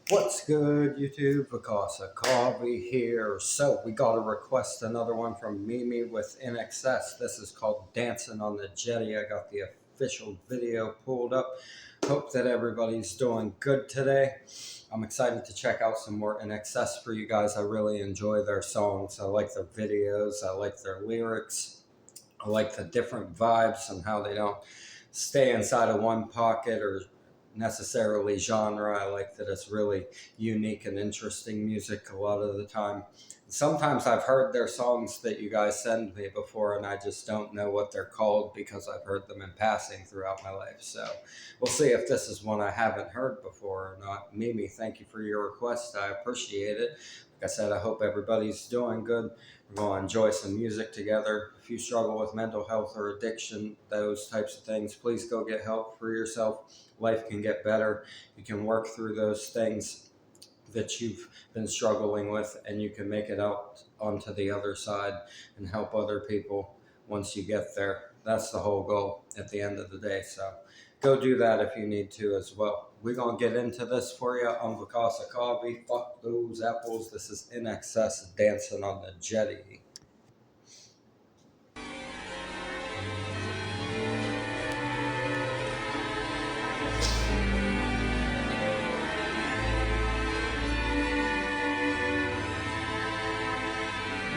What's good, YouTube? Vakasa Coffee here. So we got a request, another one from Mimi with Inxs. This is called Dancing on the Jetty. I got the official video pulled up. Hope that everybody's doing good today. I'm excited to check out some more Inxs for you guys. I really enjoy their songs. I like their videos. I like their lyrics. I like the different vibes and how they don't stay inside of one pocket or necessarily genre. I like that it's really unique and interesting music a lot of the time. Sometimes I've heard their songs that you guys send me before and I just don't know what they're called because I've heard them in passing throughout my life. So we'll see if this is one I haven't heard before or not. Mimi, thank you for your request. I appreciate it. Like I said, I hope everybody's doing good. We're going to enjoy some music together. If you struggle with mental health or addiction, those types of things, please go get help for yourself. Life can get better. You can work through those things that you've been struggling with, and you can make it out onto the other side and help other people once you get there. That's the whole goal at the end of the day. So go do that if you need to as well. We're going to get into this for you on Vakasa Coffee. Fuck those apples. This is Inxs Dancing on the Jetty.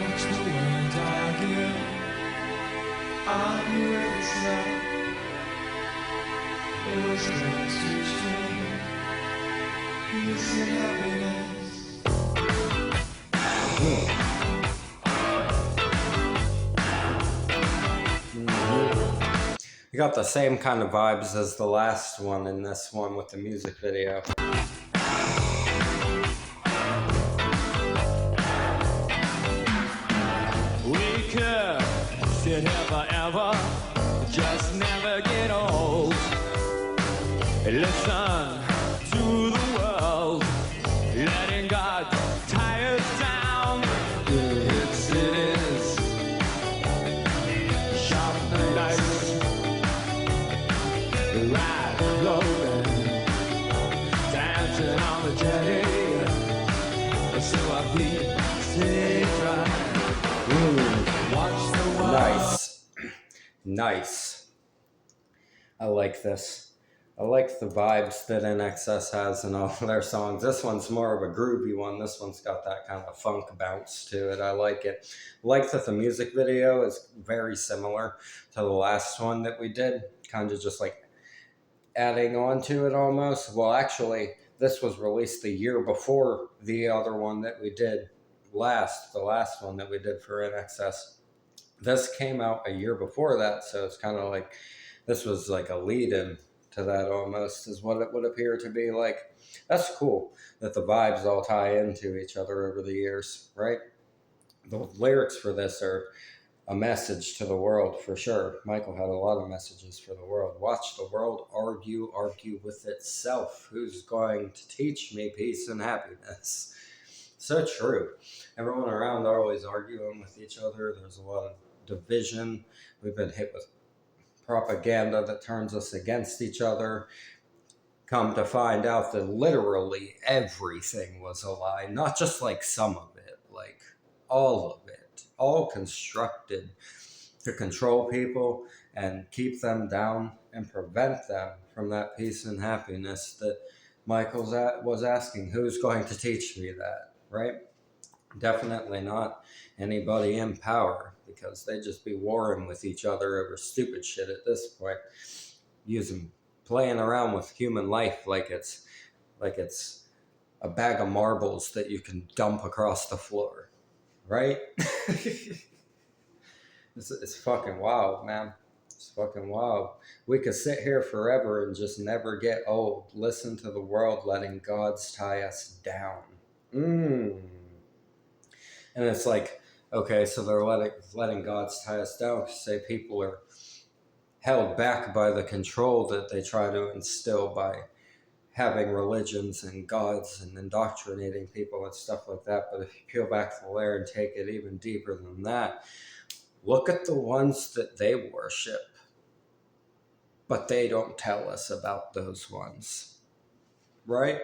Watch the world argue. Argue with itself. It was great to stream. Peace and happiness. You got the same kind of vibes as the last one in this one with the music video. We could sit here forever, just never get old. Listen to the world, letting God tie us down. It's cities, sharp and nice, ride rolling, dancing on the jetty. So I beat stay dry. Watch the world. Nice. Nice. I like this. I like the vibes that Inxs has in all their songs. This one's more of a groovy one. This one's got that kind of funk bounce to it. I like it. I like that the music video is very similar to the last one that we did. Kind of just like adding on to it almost. Well, actually, this was released the year before the other one that we did the last one that we did for Inxs. This came out a year before that, so it's kind of like this was like a lead-in to that almost, is what it would appear to be like. That's cool that the vibes all tie into each other over the years, right? The lyrics for this are a message to the world for sure. Michael had a lot of messages for the world. Watch the world argue with itself. Who's going to teach me peace and happiness? So true. Everyone around are always arguing with each other. There's a lot of division. We've been hit with propaganda that turns us against each other. Come to find out that literally everything was a lie, not just like some of it, like all of it, all constructed to control people and keep them down and prevent them from that peace and happiness that Michael was asking. Who's going to teach me that, right? Definitely not anybody in power, because they just be warring with each other over stupid shit at this point, playing around with human life like it's a bag of marbles that you can dump across the floor, right? It's fucking wild, man. It's fucking wild. We could sit here forever and just never get old. Listen to the world letting gods tie us down. And it's like, okay, so they're letting gods tie us down because say people are held back by the control that they try to instill by having religions and gods and indoctrinating people and stuff like that. But if you peel back the layer and take it even deeper than that, look at the ones that they worship, but they don't tell us about those ones, right?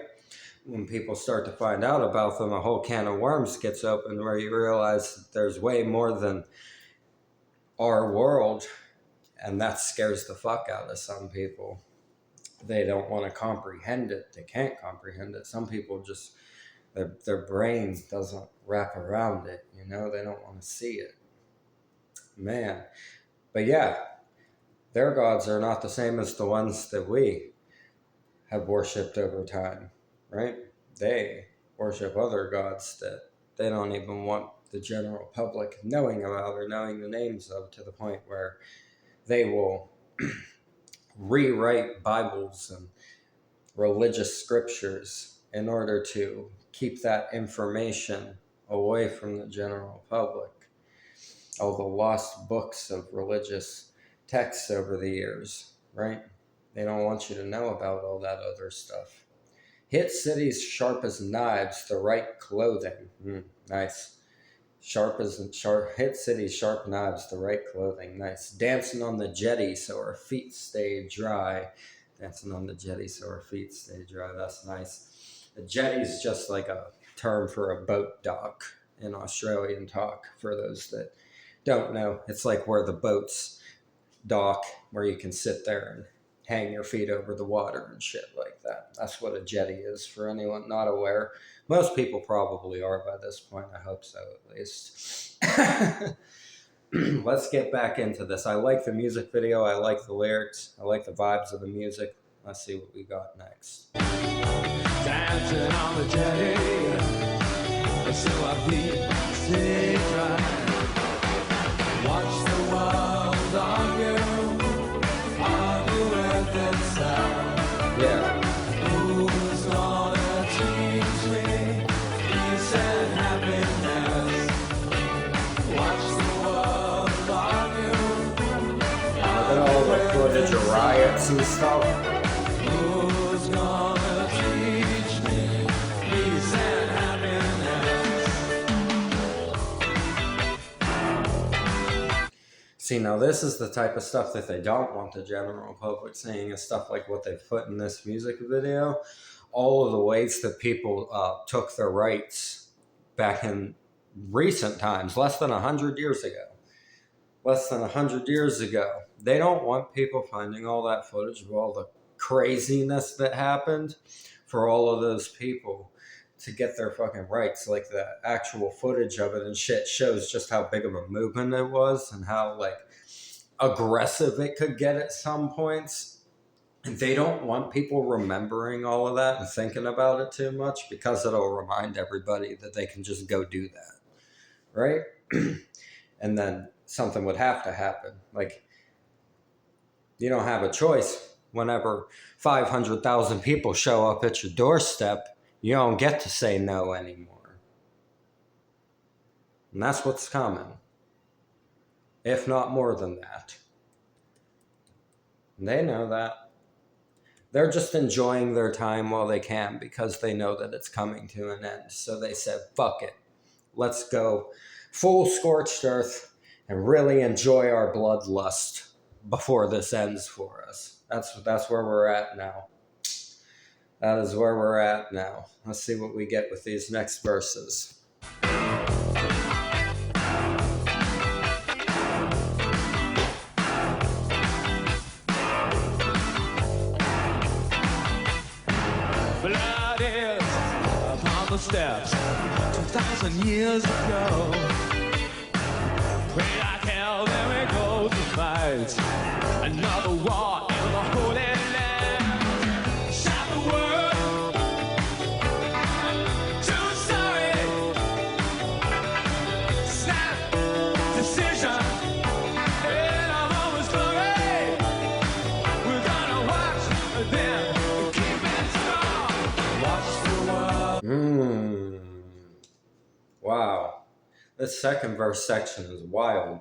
when people start to find out about them, a whole can of worms gets open where you realize that there's way more than our world, and that scares the fuck out of some people. They don't want to comprehend it. They can't comprehend it. Some people just, their brain doesn't wrap around it, you know? They don't want to see it. Man. But yeah, their gods are not the same as the ones that we have worshipped over time, right? They worship other gods that they don't even want the general public knowing about or knowing the names of, to the point where they will rewrite Bibles and religious scriptures in order to keep that information away from the general public. All the lost books of religious texts over the years, right? They don't want you to know about all that other stuff. Hit cities sharp as knives, the right clothing. Nice. Hit cities sharp knives, the right clothing. Nice. Dancing on the jetty so our feet stay dry. Dancing on the jetty so our feet stay dry. That's nice. A jetty is just like a term for a boat dock in Australian talk, for those that don't know. It's like where the boats dock, where you can sit there and hang your feet over the water and shit like that. That's what a jetty is, for anyone not aware. Most people probably are by this point. I hope so, at least. Let's get back into this. I like the music video. I like the lyrics. I like the vibes of the music. Let's see what we got next. Dancing on the jetty, so I feet stay dry. Watch the world on you, on you with itself. Yeah. Who's gonna teach me peace and happiness? Watch the world on you. Look at all the footage of riots and stuff. Who's gonna teach me peace and happiness? See, now this is the type of stuff that they don't want the general public seeing, is stuff like what they've put in this music video. All of the ways that people took their rights back in recent times, less than 100 years ago. Less than 100 years ago. They don't want people finding all that footage of all the craziness that happened for all of those people to get their fucking rights. Like, the actual footage of it and shit shows just how big of a movement it was and how like aggressive it could get at some points. And they don't want people remembering all of that and thinking about it too much, because it'll remind everybody that they can just go do that, right? And then something would have to happen. Like, you don't have a choice. Whenever 500,000 people show up at your doorstep, you don't get to say no anymore. And that's what's coming. If not more than that. And they know that. They're just enjoying their time while they can, because they know that it's coming to an end. So they said, fuck it. Let's go full scorched earth and really enjoy our bloodlust before this ends for us. That's where we're at now. That is where we're at now. Let's see what we get with these next verses. Blood is upon the steps 2,000 years ago. Pray like hell, then we go to fight another war in the Holy Land. Shout the word, too sorry. Snap decision, in a moment's glory. We're gonna watch them keep it strong. Watch the world. Wow. This second verse section is wild.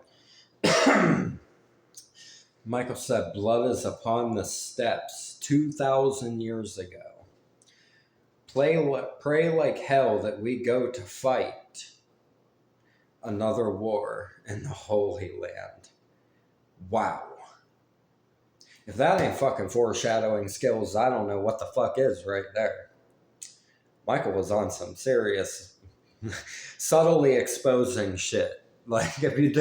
Michael said, blood is upon the steps 2,000 years ago. Pray like hell that we go to fight another war in the Holy Land. Wow. If that ain't fucking foreshadowing skills, I don't know what the fuck is right there. Michael was on some serious, subtly exposing shit. Like, if you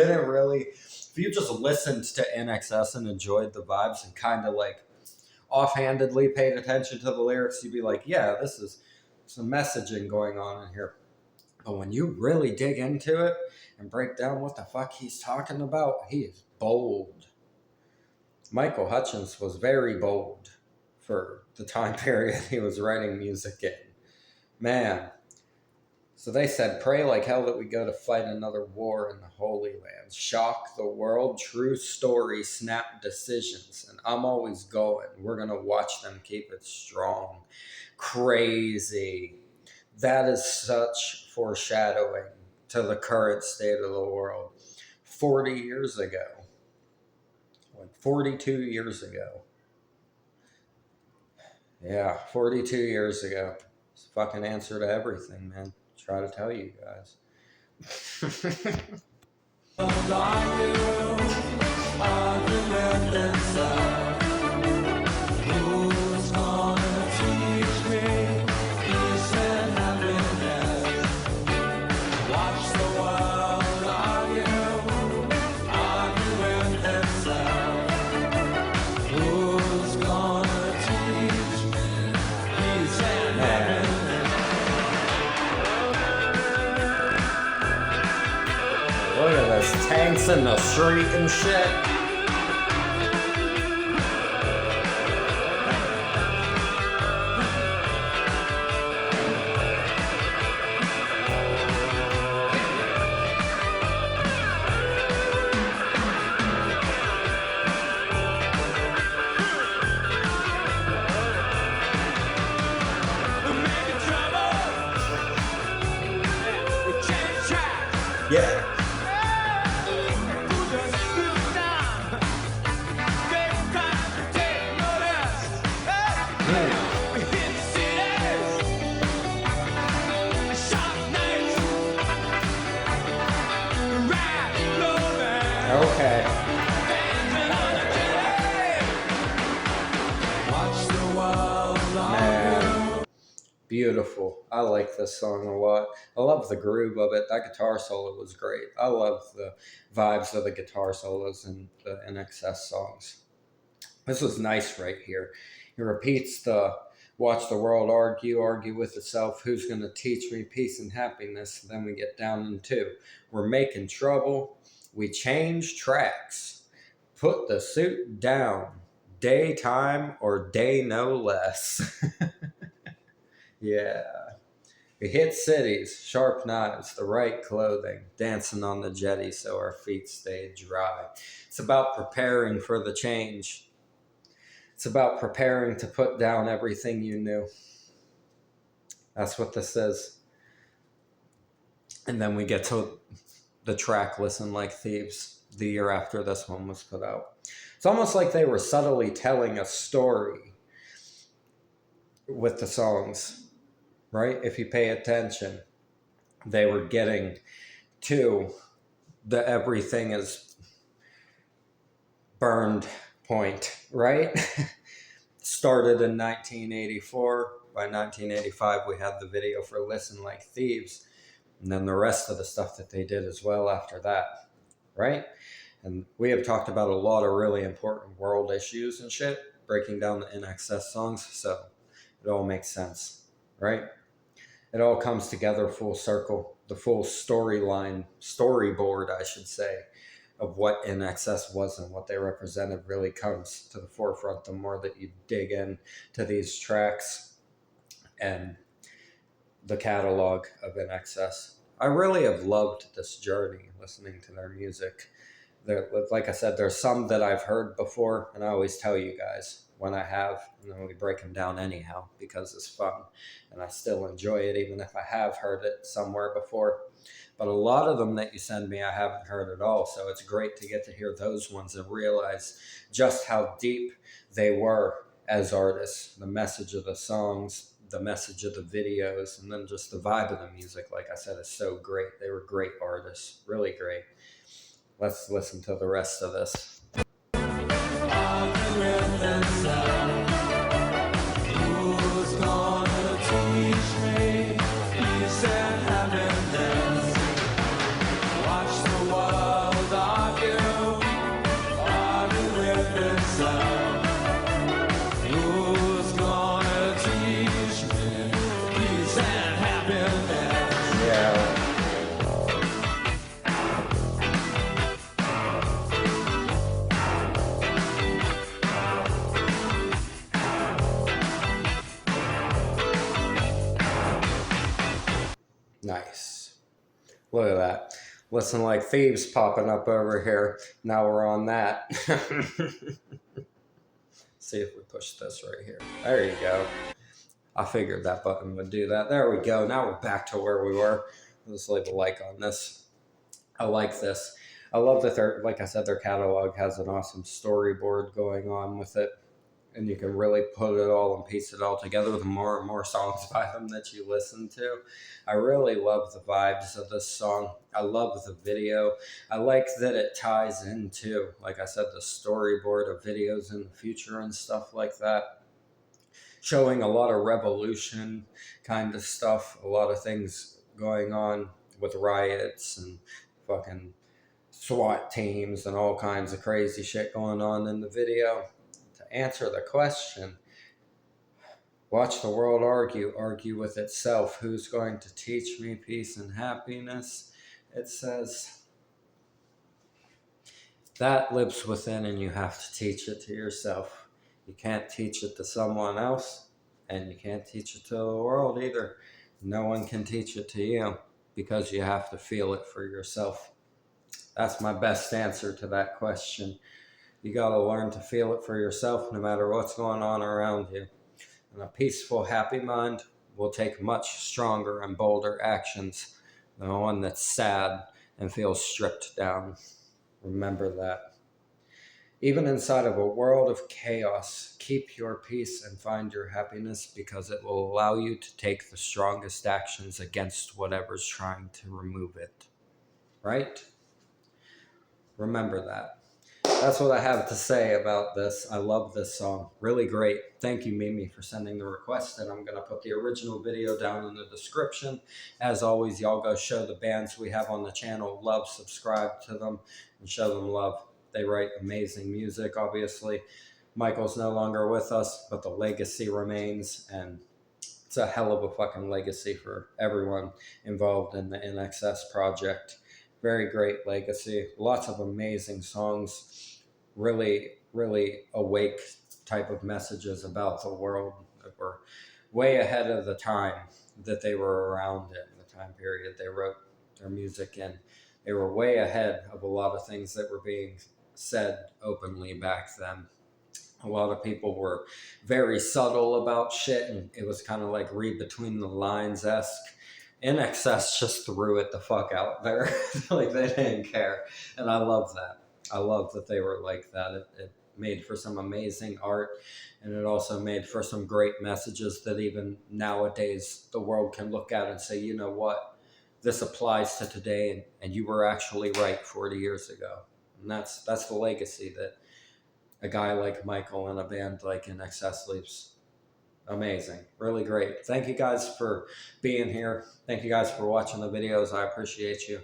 just listened to NXS and enjoyed the vibes and kind of like offhandedly paid attention to the lyrics, you'd be like, yeah, this is some messaging going on in here. But when you really dig into it and break down what the fuck he's talking about, he is bold. Michael Hutchence was very bold for the time period he was writing music in. Man. So they said, pray like hell that we go to fight another war in the Holy Land. Shock the world, true story, snap decisions. And I'm always going. We're going to watch them keep it strong. Crazy. That is such foreshadowing to the current state of the world. 40 years ago. Like 42 years ago. Yeah, 42 years ago. It's a fucking answer to everything, man. Try to tell you guys. Look at this, tanks in the street and shit. Yeah. Okay. Man. Beautiful. I like this song a lot. I love the groove of it. That guitar solo was great. I love the vibes of the guitar solos in the NXS songs. This was nice right here. He repeats the watch the world argue with itself. Who's going to teach me peace and happiness? Then we get down into we're making trouble. We change tracks. Put the suit down. Daytime or day no less. Yeah. We hit cities, sharp knives, the right clothing, dancing on the jetty so our feet stay dry. It's about preparing for the change. It's about preparing to put down everything you knew. That's what this is. And then we get to the track Listen Like Thieves, the year after this one was put out. It's almost like they were subtly telling a story with the songs, right? If you pay attention, they were getting to the everything is burned point, right? Started in 1984. By 1985, we had the video for Listen Like Thieves. And then the rest of the stuff that they did as well after that, right? And we have talked about a lot of really important world issues and shit, breaking down the NXS songs, so it all makes sense, right? It all comes together full circle, the full storyline, storyboard, I should say, of what NXS was and what they represented really comes to the forefront the more that you dig in to these tracks and the catalog of NXS. I really have loved this journey listening to their music. Like I said, there's some that I've heard before, and I always tell you guys when I have, and then we break them down anyhow because it's fun, and I still enjoy it even if I have heard it somewhere before. But a lot of them that you send me, I haven't heard at all, so it's great to get to hear those ones and realize just how deep they were as artists, the message of the songs, the message of the videos, and then just the vibe of the music, like I said, is so great. They were great artists, really great. Let's listen to the rest of this. Who's gonna teach me? Nice. Look at that. Listen like thieves popping up over here. Now we're on that. See if we push this right here. There you go. I figured that button would do that. There we go. Now we're back to where we were. Let's leave a like on this. I like this. I love that like I said, their catalog has an awesome storyboard going on with it. And you can really put it all and piece it all together the more and more songs by them that you listen to. I really love the vibes of this song. I love the video. I like that it ties into, like I said, the storyboard of videos in the future and stuff like that. Showing a lot of revolution kind of stuff, a lot of things going on with riots and fucking SWAT teams and all kinds of crazy shit going on in the video. Answer the question, watch the world argue with itself. Who's going to teach me peace and happiness? It says that lives within, and you have to teach it to yourself. You can't teach it to someone else, and you can't teach it to the world either. No one can teach it to you because you have to feel it for yourself. That's my best answer to that question. You got to learn to feel it for yourself no matter what's going on around you. And a peaceful, happy mind will take much stronger and bolder actions than one that's sad and feels stripped down. Remember that. Even inside of a world of chaos, keep your peace and find your happiness, because it will allow you to take the strongest actions against whatever's trying to remove it. Right? Remember that. That's what I have to say about this. I love this song. Really great. Thank you, Mimi, for sending the request. And I'm going to put the original video down in the description. As always, y'all go show the bands we have on the channel love, subscribe to them, and show them love. They write amazing music, obviously. Michael's no longer with us, but the legacy remains. And it's a hell of a fucking legacy for everyone involved in the Inxs project. Very great legacy. Lots of amazing songs. Really, really awake type of messages about the world that were way ahead of the time that they were around in, the time period they wrote their music in. They were way ahead of a lot of things that were being said openly back then. A lot of people were very subtle about shit, and it was kind of like read between the lines-esque. Inxs just threw it the fuck out there. Like, they didn't care. And I love that. I love that they were like that. It made for some amazing art, and it also made for some great messages that even nowadays the world can look at and say, you know what, this applies to today, and you were actually right 40 years ago. And that's the legacy that a guy like Michael and a band like Inxs leaves. Amazing. Really great. Thank you guys for being here. Thank you guys for watching the videos. I appreciate you.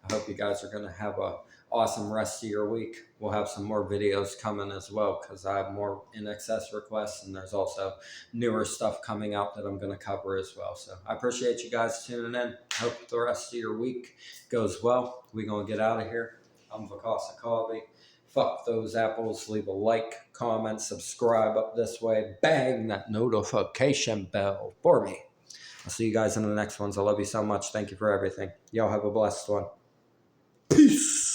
I hope you guys are going to have a awesome rest of your week. We'll have some more videos coming as well, because I have more Inxs requests, and there's also newer stuff coming out that I'm going to cover as well. So I appreciate you guys tuning in. Hope the rest of your week goes well. We're going to get out of here. I'm Vakasa Colby. Fuck those apples. Leave a like, comment, subscribe up this way. Bang that notification bell for me. I'll see you guys in the next ones. I love you so much. Thank you for everything. Y'all have a blessed one. Peace.